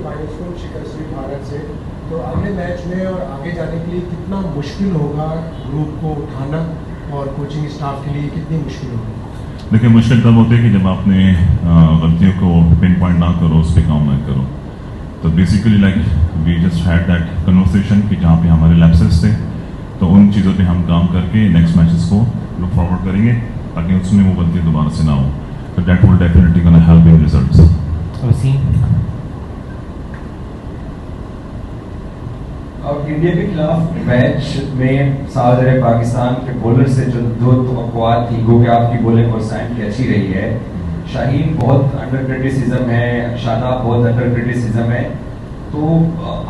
Final score शिकस्त हुई भारत से, तो अगले मैच में और आगे जाने के लिए कितना मुश्किल होगा ग्रुप को उठाना और कोचिंग स्टाफ के लिए कितनी मुश्किल होगी? देखिए, मुश्किल तब होती है कि जब आपने गलतियों को पिन पॉइंट ना करो, उस पर काम ना करो। तो basically like we just had that conversation कि जहाँ पे हमारे लैप्सेस थे, तो उन चीज़ों पे हम काम करके नेक्स्ट मैचेस को लुक फॉरवर्ड करेंगे ताकि उसमें वो गलती दोबारा से ना हो। तो that will definitely gonna help in results. और इंडिया के खिलाफ मैच में साउथ पाकिस्तान के बॉलर से जो दो तवक्कुआत थी वो कि आपकी बॉलिंग और साइड की अच्छी रही है। शाहीन बहुत अंडर क्रिटिसिज्म है, शादाब बहुत अंडर क्रिटिसिज्म है। तो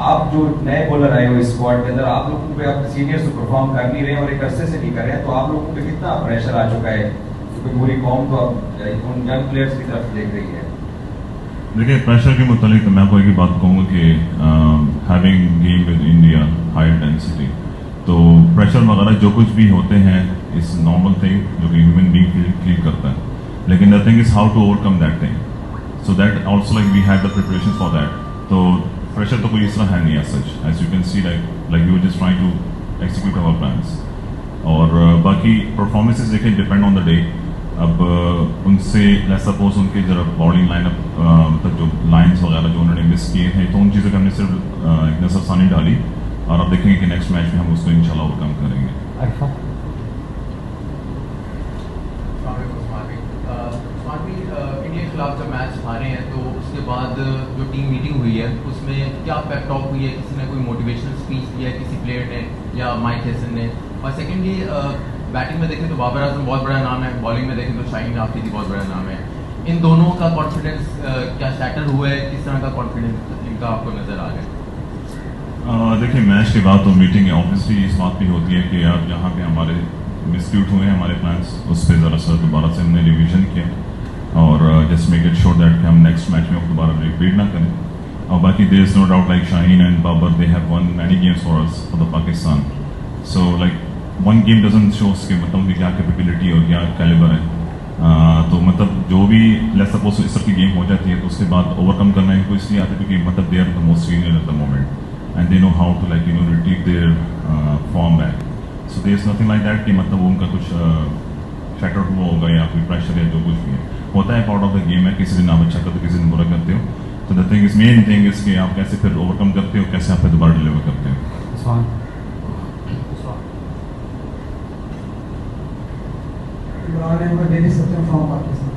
आप जो नए बॉलर आए हो इस स्क्वाड के अंदर, आप लोगों पे आप सीनियर से परफॉर्म कर नहीं रहे और एक अरसे से नहीं कर रहे हैं, तो आप लोगों पे कितना प्रेशर आ चुका है? क्योंकि पूरी कौम तो अब उन यंग प्लेयर्स की तरफ देख रही है। देखिए, प्रेशर के मुतालिक तो मैं आपको एक ही बात कहूँगा कि having game with India high intensity, तो प्रेशर वगैरह जो कुछ भी होते हैं इस नॉर्मल थिंग जो कि ह्यूमन बीइंग फील करता है। लेकिन the thing is how to overcome that thing, so that also like we had the preparation for that. तो प्रेशर तो कोई इस तरह है नहीं as such, as you can see like we were just trying to execute our plans. और बाकी performances देखें डिपेंड ऑन द डे। अब उनसे लेट्स सपोज उनके जरा बॉलिंग लाइनअप मतलब जो लाइंस वगैरह जो उन्होंने मिस किए थे, तो उन चीज़ों का हमने सिर्फ एक नजरसानी डाली और अब देखेंगे कि नेक्स्ट मैच में हम उसको इंशाल्लाह ओवरकम करेंगे। इंडिया के खिलाफ जब मैच हारे हैं तो उसके बाद जो टीम मीटिंग हुई है उसमें क्या पेप टॉक हुई है? किसी ने कोई मोटिवेशनल स्पीच दिया है किसी प्लेयर ने या माइक हैसन ने? और सेकेंडली बैटिंग में देखें तो बाबर आजम बहुत बड़ा नाम है, बॉलिंग में देखें तो शाहीन आफरीदी बहुत बड़ा नाम है। इन दोनों का कॉन्फिडेंस क्या शैटर हुआ है? किस तरह का कॉन्फिडेंस इनका आपको नजर आ रहा है? देखिए, मैच के बाद तो मीटिंग ऑब्वियसली इस बात भी होती है कि यार जहाँ पे हमारे मिसट्यूट हुए हैं हमारे प्लान्स, उस पर ज़रा सा दोबारा से हमने रिवीजन किया और just make it sure that कि हम नेक्स्ट मैच में दोबारा रिपीट ना करें। और बाकी there is no doubt like Shaheen and Babar they have won many games for us for the Pakistan, so like one game doesn't shows कि मतलब उनकी क्या कैपेबिलिटी और क्या कैलिबर है। तो मतलब जो भी लेट्स सपोज इस तरह की गेम हो जाती है तो उसके बाद ओवरकम करना है, तो इसलिए आते हैं क्योंकि मतलब they are the most senior at the moment and they know how to like retrieve their form back. So there is nothing like that कि मतलब उनका कुछ शैटर हुआ होगा या कोई प्रेशर या जो कुछ भी है, होता है पार्ट ऑफ द गेम है। किसी दिन आप अच्छा करते हो, किसी दिन बुरा करते हो, तो the thing is main thing is कि आप कैसे फिर ओवरकम करते हो, कैसे आप फिर दोबारा डिलीवर करते हो। Daily Satyam from Pakistan.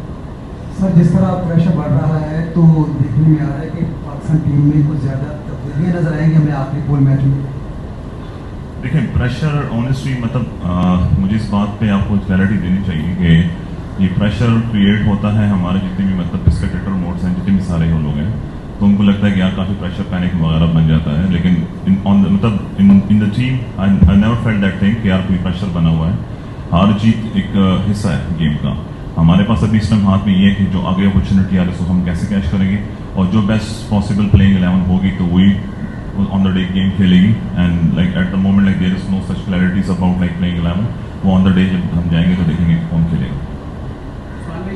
Sir, जिस तरह प्रेशर बढ़ रहा है तो देखने में आ रहा है कि पाकिस्तान टीम में कुछ ज़्यादा तब्दीलियाँ नजर आएंगी हमें आखिरी पोल मैच में। देखिए, प्रेशर ऑनेस्टली मतलब मुझे इस बात पे आपको क्लैरिटी देनी चाहिए कि ये प्रेशर क्रिएट होता है हमारे जितने भी मतलब स्पेक्टेटर मोड्स हैं, जितने भी सारे लोग हैं, तो उनको लगता है कि यार काफ़ी प्रेशर पैनिक वगैरह बन जाता है। लेकिन in the team I never felt that thing कि यार कोई प्रेशर बना हुआ है। हार जीत एक हिस्सा है गेम का। हमारे पास अभी इस टाइम हाथ में ये है कि जो आगे अपॉर्चुनिटी आ रही है उसको हम कैसे कैच करेंगे और जो बेस्ट पॉसिबल प्लेइंग 11 होगी तो वही ऑन द डे गेम खेलेगी। And like at the moment like there is no such clarities about like playing 11, वो ऑन द डे जब हम जाएंगे तो देखेंगे कौन खेलेगा।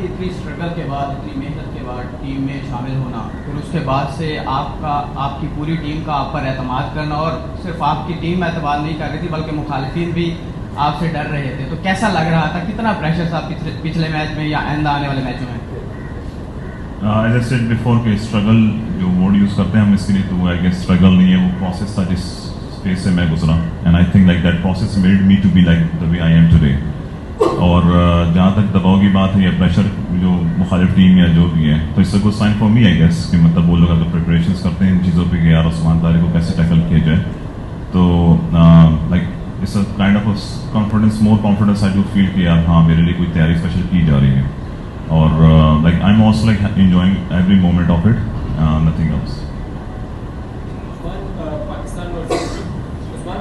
इतनी स्ट्रगल के बाद, इतनी मेहनत के बाद टीम में शामिल होना, फिर उसके बाद से आपकी पूरी टीम का आप पर एतमाद करना, और सिर्फ आपकी टीम एतमाद नहीं कर रही थी बल्कि मुखालिफिन भी आपसे डर रहे थे, तो कैसा लग रहा था? कितना प्रेशर था पिछले मैच में या आइंदा आने वाले मैचों में? एज आई सेड बिफोर कि स्ट्रगल जो वर्ड यूज़ करते हैं हम इसके लिए, तो वो आई गेस स्ट्रगल नहीं है, वो प्रोसेस था जिस स्टेज से मैं गुजरा। And I think like that process made me to be like the way I am today. और जहाँ तक दबाव की बात है या प्रेशर जो मुखालिफ टीम या जो भी है, तो इससे कुछ sign for me I guess कि मतलब वो लोग अगर प्रिपरेशंस करते हैं इन चीज़ों पे कि यार उस्मान तारिक को कैसे टैकल किया जाए, तो like it's a kind of confidence, more confidence I do feel कि यार हाँ मेरे लिए कोई तैयारी स्पेशल की जा रही है। और like I am also like enjoying every moment of it, nothing else.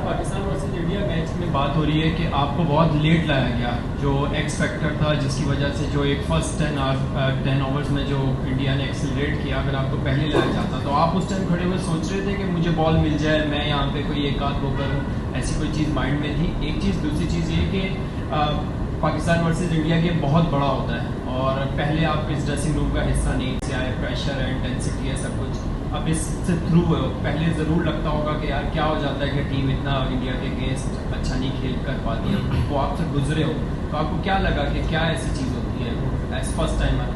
Pakistan versus India match में बात हो रही है कि आपको बहुत लेट लाया गया, जो एक्स फैक्टर था जिसकी वजह से जो एक फर्स्ट 10 ओवर्स में जो इंडिया ने एक्सेलरेट किया, अगर आपको पहले लाया जाता तो आप उस टाइम खड़े हुए सोच रहे थे कि मुझे बॉल मिल जाए, मैं यहाँ पे कोई एक आध वो करूँ, ऐसी कोई चीज़ माइंड में थी? एक चीज़। दूसरी चीज़ ये कि पाकिस्तान वर्सेस इंडिया गेम बहुत बड़ा होता है और पहले आप इस ड्रेसिंग रूम का हिस्सा नहीं से आए, प्रेशर है, इंटेंसिटी है, सब कुछ अब इससे थ्रू है। पहले ज़रूर लगता होगा कि यार क्या हो जाता है कि टीम इतना इंडिया के अगेंस्ट अच्छा नहीं खेल कर पाती है, वो आपसे गुजरे हो तो आपको क्या लगा कि क्या ऐसी चीज़ होती है as first timer?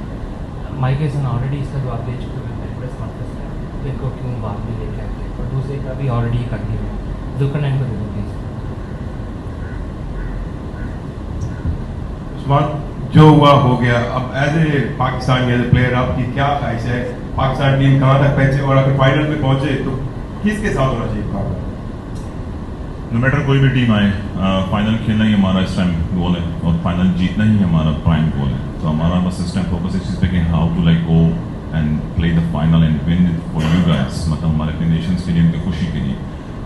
Mike Hesson already इसका जवाब दे चुके हैं प्रेस कॉन्फ्रेंस में, तो इनको क्यों बाद में लेके आते हैं, और दूसरे का भी ऑलरेडी कर दिया है। जुल्करनैन को दे दो प्लीज़। उस्मान, जो हुआ हो गया, अब as a Pakistani as a player आपकी क्या ख्वाहिश है? पाकिस्तान टीम कहाँ तक पहुंचे और अगर फाइनल में पहुंचे तो किसके साथ होना चाहिए मुकाबला? नो मैटर कोई भी टीम आए, फाइनल खेलना ही हमारा इस टाइम गोल है और फाइनल जीतना ही हमारा प्राइम गोल है। तो हमारा बस इस टाइम फोकस इस चीज़ पे कि how to like go and play the final and win it for you guys, मतलब हमारे अपने नेशंस के लिए, उनकी खुशी के लिए।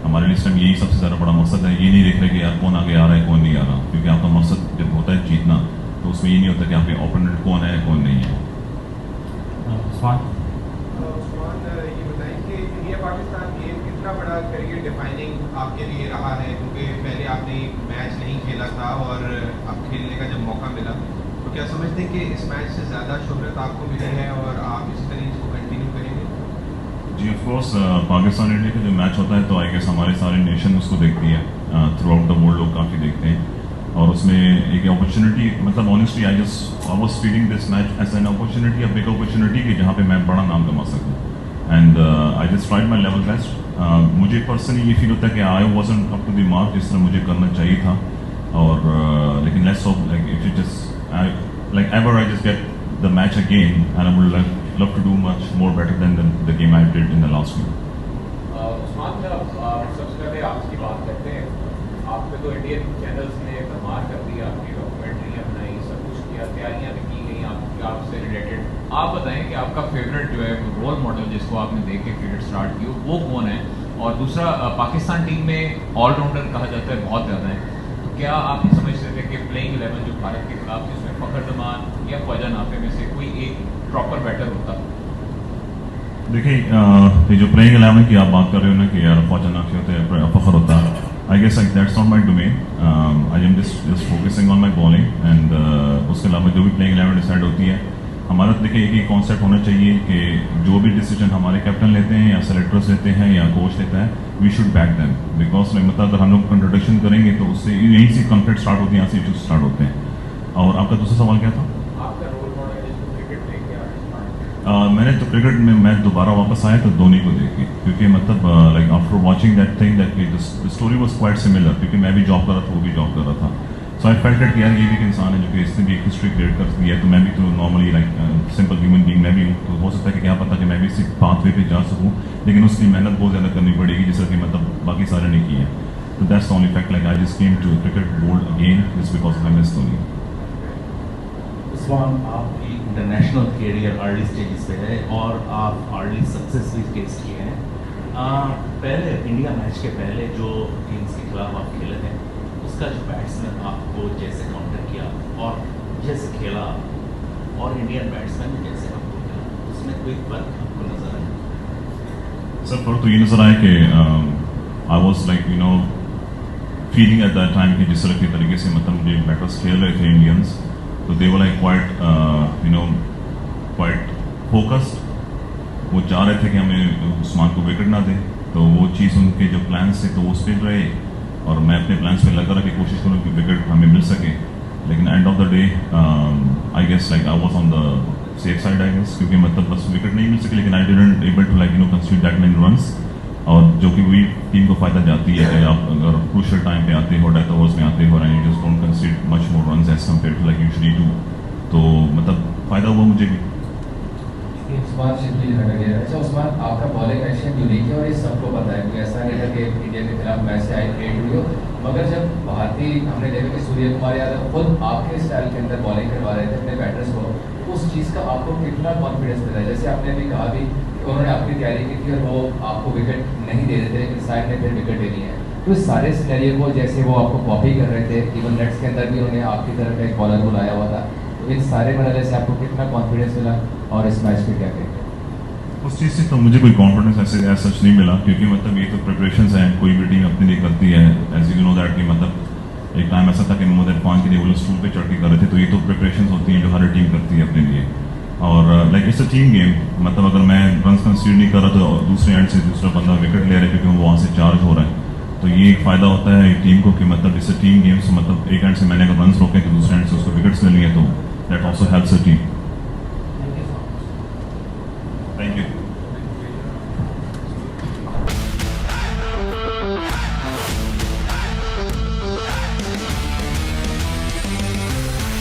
हमारे लिए इस टाइम यही सबसे ज़्यादा बड़ा मकसद है। ये नहीं देख रहे कि यार कौन आगे आ रहा है कौन नहीं आ रहा, क्योंकि आपका मकसद जब होता है जीतना तो उसमें ये नहीं होता कि आपके ओपोनेंट कौन है कौन नहीं है। उस्मान, ये बताएं कि इंडिया पाकिस्तान गेम कितना बड़ा करियर डिफाइनिंग आपके लिए रहा है, क्योंकि पहले आपने मैच नहीं खेला था और अब खेलने का जब मौका मिला तो क्या समझते हैं कि इस मैच से ज़्यादा शोहरत आपको मिली है और आप इसी तरह इसको कंटिन्यू करेंगे? जी ऑफ कोर्स, पाकिस्तान इंडिया का जो मैच होता है तो आई गेस हमारे सारे नेशन उसको देखती है, थ्रू आउट द वर्ल्ड लोग काफ़ी देखते हैं और उसमें एक अपॉर्चुनिटी, मतलब honestly I was feeling this match as an opportunity, a big opportunity कि जहाँ पे मैं बड़ा नाम कमा सकूँ and I just tried my level best. मुझे पर्सनली ये फील होता है कि I wasn't up to the mark जिस तरह मुझे करना चाहिए था और लेकिन let's hope like if it just like ever I just get the match again and I would love to do much more better than the game I did in the last week. Usman, जब सबसे पहले आपकी बात करते हैं, आप पे तो इंडियन चैनल्स ने कमाल कर दी, आपकी डॉक्यूमेंट्रियाँ बनाई, सब कुछ किया, तैयारियाँ भी की गई आपसे रिलेटेड। आप बताएं कि आपका फेवरेट जो है रोल मॉडल जिसको आपने देख के क्रिकेट स्टार्ट की वो कौन है? और दूसरा, पाकिस्तान टीम में ऑलराउंडर कहा जाता है बहुत ज़्यादा है, तो क्या आप ये समझते थे कि प्लेइंग 11 जो भारत के खिलाफ थी उसमें फ़खर जमान या ख्वाजा नाफे में से कोई एक प्रॉपर बैटर होता? देखिए, ये जो प्लेइंग 11 की आप बात कर रहे हो ना कि यार ख्वाजा नाफे होते हैं, फखर होता है, I guess like that's not my domain. I am just focusing on my bowling and उसके अलावा जो भी प्लेइंग 11 डिसाइड होती है हमारा, देखिए एक ही कॉन्सेप्ट होना चाहिए कि जो भी डिसीजन हमारे कैप्टन लेते हैं या सेलेक्टर्स लेते हैं या कोच लेता है, we should back them, because मतलब अगर हम लोग कंट्रोडिक्शन करेंगे तो उससे यहीं से कॉन्फ्लिक्ट स्टार्ट होते हैं, यहाँ से इशूज स्टार्ट होते हैं। और आपका दूसरा सवाल क्या था? आपका रोल मॉडल जिसको क्रिकेट देख के मैंने तो क्रिकेट में मैं दोबारा वापस आया तो धोनी को देख के, क्योंकि मतलब like after watching that thing that the story was quite similar, क्योंकि मैं भी जॉब कर रहा था वो भी जॉब कर रहा था। सो आई फेल्ट दैट कि यार ये भी एक इंसान है जो कि इसने भी एक हिस्ट्री क्रिएट कर दी है, तो मैं भी तो normally like simple human being मैं भी हूँ, तो हो सकता है कि क्या पता कि मैं भी इसी पाथवे पे जा सकूँ, लेकिन उसकी मेहनत बहुत ज़्यादा करनी पड़ेगी जिससे कि मतलब बाकी सारे ने की है। तो that's the only fact, like I just came to cricket world again just because I miss Dhoni. Usman, आपकी इंटरनेशनल कैरियर अर्ली स्टेजेस पे है और आप अर्ली सक्सेस भी टेस्ट किए हैं। पहले इंडिया मैच के पहले जो टीम्स के खिलाफ आप खेले थे, उसका जो बैट्समैन आपको जैसे काउंटर किया और जैसे खेला और इंडियन बैट्समैन ने जैसे आपको खेला, उसमें कोई फर्क आपको नजर आया? सर फर्क तो ये नजर आया कि I was like you know feeling at that time कि जिस तरह के तरीके से मतलब मुझे बैटर्स खेल रहे थे इंडियंस, तो they were like quite you know quite focused, वो चाह रहे थे कि हमें उस्मान को विकेट ना दें, तो वो चीज़ उनके जो प्लान्स थे तो वो उस पर रहे और मैं अपने प्लान्स पे लगा रहा कि कोशिश करूँ कि विकेट हमें मिल सके, लेकिन end of the day I guess like I was on the safe side I guess, क्योंकि मतलब बस विकेट नहीं मिल सके, लेकिन I didn't able to like you know concede that many runs, और जो कि वही टीम को फायदा जाती है कि आप अगर क्रूशियल टाइम पे आते हो, डेथ ओवर्स में आते हो and you just don't concede much more runs as compare to like usually do, तो मतलब फायदा हुआ मुझे भी। उस्मान शिबली नगर। अच्छा उस्मान, आपका बॉलिंग एक्शन यूनिक है और ये सबको पता है, कोई ऐसा नहीं है कि इंडिया के खिलाफ मैच से आई क्रिएट हुई हो, मगर जब भारतीय हमने देखा कि सूर्य कुमार यादव खुद आपके स्टाइल के अंदर बॉलिंग करवा रहे थे अपने बैटर्स को, उस चीज़ का आपको कितना कॉन्फिडेंस मिला? जैसे आपने अभी कहा भी कि उन्होंने अपनी तैयारी की थी और वो आपको विकेट नहीं दे रहे थे, लेकिन साइड ने फिर विकेट देनी है, तो इस सारे सिनेरियो को जैसे वो आपको कॉपी कर रहे थे, इवन नेट्स के अंदर भी उन्होंने आपकी तरफ एक बॉलर को लाया हुआ था, तो इन सारे मरहले से आपको कितना कॉन्फिडेंस मिला और इस मैच में क्या कहते हैं? उस चीज़ से तो मुझे कोई कॉन्फिडेंस ऐसे सच नहीं मिला, क्योंकि मतलब ये तो प्रिपरेशंस हैं, कोई भी टीम अपने लिए करती है, एज यू नो दैट कि मतलब एक टाइम ऐसा था कि मोहम्मद इरफान के लिए वो लोग स्टूल पे चढ़ के कर रहे थे। तो ये तो प्रिपरेशन होती हैं जो हर टीम करती है अपने लिए। और like it's a team game, मतलब अगर मैं रन कंसीडर नहीं कर रहा तो दूसरे एंड से दूसरा बंदा विकेट ले रहा है क्योंकि वो वहाँ से चार्ज हो रहा है। तो ये एक फ़ायदा होता है टीम को कि मतलब इट्स अ टीम गेम। मतलब एक एंड से मैंने अगर रन रोके तो दूसरे एंड से उसको विकेट्स मिल लिए तो that also helps a team.